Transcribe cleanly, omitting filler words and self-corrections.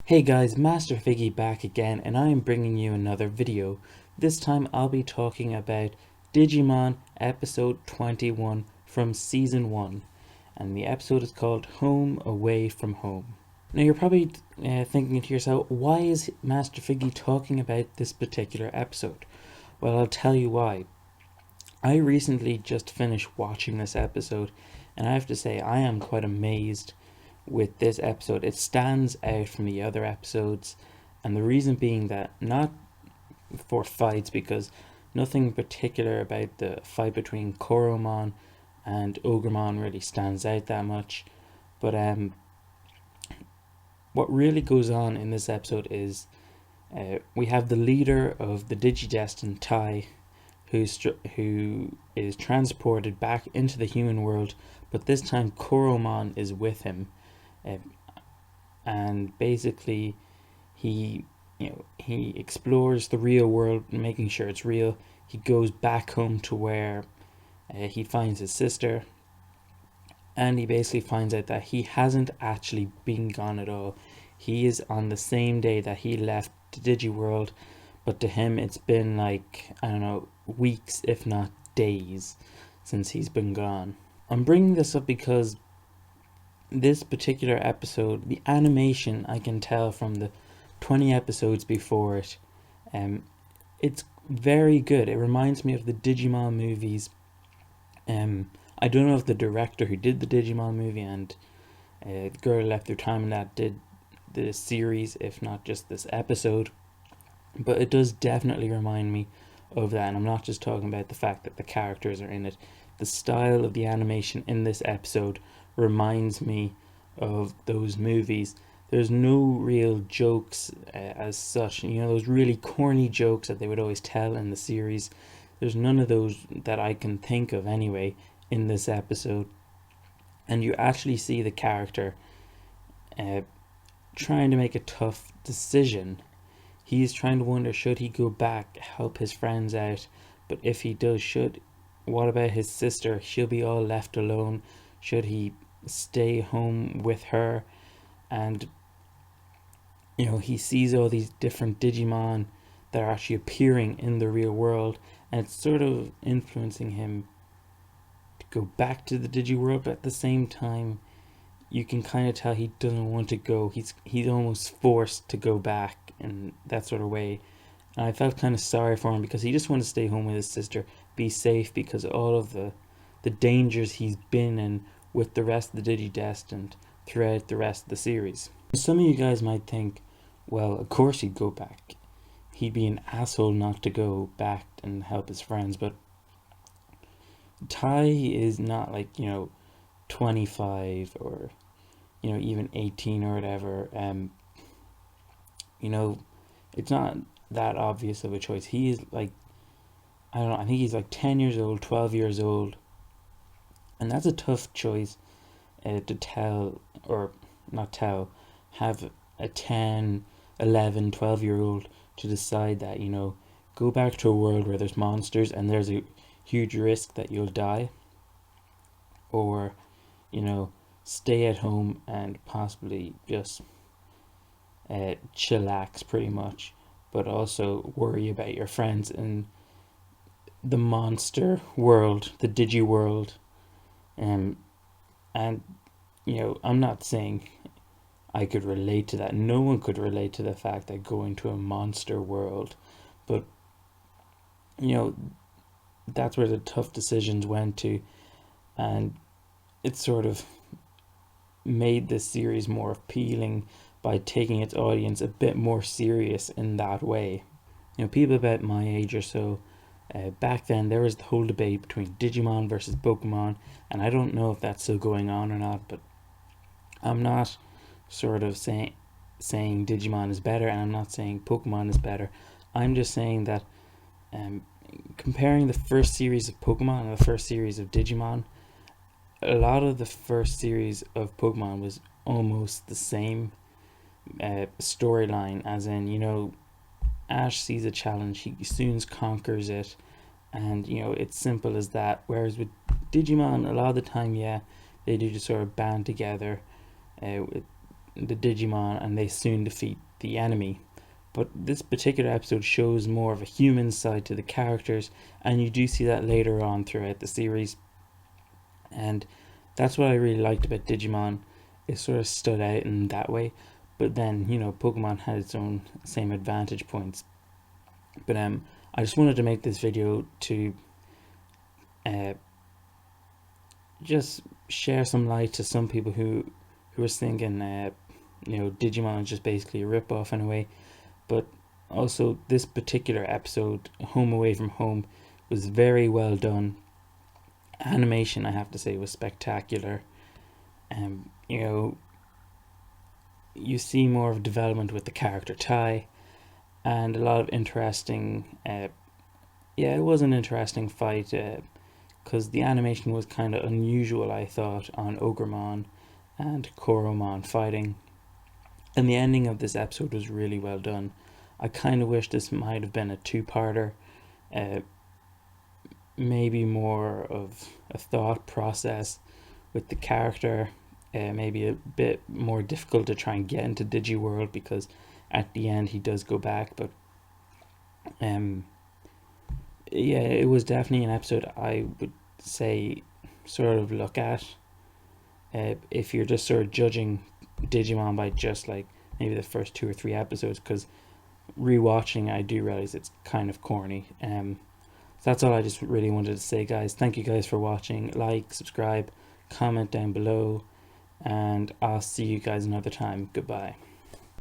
Hey guys, MasterFiggy back again, and I am bringing you another video. This time I'll be talking about Digimon episode 21 from season 1, and the episode is called Home Away from Home. Now you're probably thinking to yourself, why is MasterFiggy talking about this particular episode? Well, I'll tell you why. I recently just finished watching this episode, and I have to say I am quite amazed with this episode. It stands out from the other episodes, and the reason being that not for fights, because nothing particular about the fight between Koromon and Ogremon really stands out that much, but what really goes on in this episode is we have the leader of the Digidestined, Tai, who is transported back into the human world, but this time Koromon is with him, and basically he he explores the real world, making sure it's real. He goes back home to where he finds his sister, and he basically finds out that he hasn't actually been gone at all. He is on the same day that he left the Digiworld, but to him it's been like, I don't know, weeks if not days since he's been gone. I'm bringing this up because this particular episode, the animation, I can tell from the 20 episodes before it, it's very good. It reminds me of the Digimon movies. I don't know if the director who did the Digimon movie and the girl who left their time in that did the series, if not just this episode, but it does definitely remind me of that. And I'm not just talking about the fact that the characters are in it. The style of the animation in this episode reminds me of those movies. There's no real jokes as such. You know, those really corny jokes that they would always tell in the series. There's none of those that I can think of anyway in this episode. And you actually see the character trying to make a tough decision. He's trying to wonder, should he go back, help his friends out? But if he does, what about his sister? She'll be all left alone. Should he stay home with her? And he sees all these different Digimon that are actually appearing in the real world, and it's sort of influencing him to go back to the Digiworld, but at the same time you can kind of tell he doesn't want to go. He's almost forced to go back in that sort of way. And I felt kind of sorry for him because he just wanted to stay home with his sister, be safe, because all of the dangers he's been in with the rest of the Digidestined throughout the rest of the series. Some of you guys might think, well, of course he'd go back. He'd be an asshole not to go back and help his friends, but Tai is not like, 25 or, even 18 or whatever. It's not that obvious of a choice. He is like, I don't know, I think he's like 10 years old, 12 years old. And that's a tough choice to tell, or not tell, have a 10, 11, 12-year-old to decide that, go back to a world where there's monsters and there's a huge risk that you'll die, or, stay at home and possibly just chillax pretty much, but also worry about your friends in the monster world, the Digi world. And I'm not saying I could relate to that. No one could relate to the fact that going to a monster world, but that's where the tough decisions went to, and it sort of made this series more appealing by taking its audience a bit more serious in that way. People about my age or so, back then there was the whole debate between Digimon versus Pokemon, and I don't know if that's still going on or not, but I'm not sort of saying Digimon is better, and I'm not saying Pokemon is better. I'm just saying that comparing the first series of Pokemon and the first series of Digimon, a lot of the first series of Pokemon was almost the same storyline, as in, Ash sees a challenge, he soon conquers it, and it's simple as that. Whereas with Digimon, a lot of the time, yeah, they do just sort of band together with the Digimon and they soon defeat the enemy. But this particular episode shows more of a human side to the characters, and you do see that later on throughout the series. And that's what I really liked about Digimon. It sort of stood out in that way. But then, Pokemon had its own same advantage points. But I just wanted to make this video to uh, just share some light to some people who was thinking, Digimon is just basically a rip-off in a way. But also, this particular episode, Home Away from Home, was very well done. Animation, I have to say, was spectacular. You see more of development with the character Tai, and a lot of interesting. It was an interesting fight because the animation was kind of unusual, I thought, on Ogremon and Koromon fighting. And the ending of this episode was really well done. I kind of wish this might have been a two-parter. Maybe more of a thought process with the character. Maybe a bit more difficult to try and get into Digiworld because at the end he does go back. But it was definitely an episode I would say sort of look at if you're just sort of judging Digimon by just like maybe the first 2 or 3 episodes, because rewatching I do realize it's kind of corny. So that's all I just really wanted to say, guys. Thank you guys for watching. Like, subscribe, comment down below, and I'll see you guys another time. Goodbye.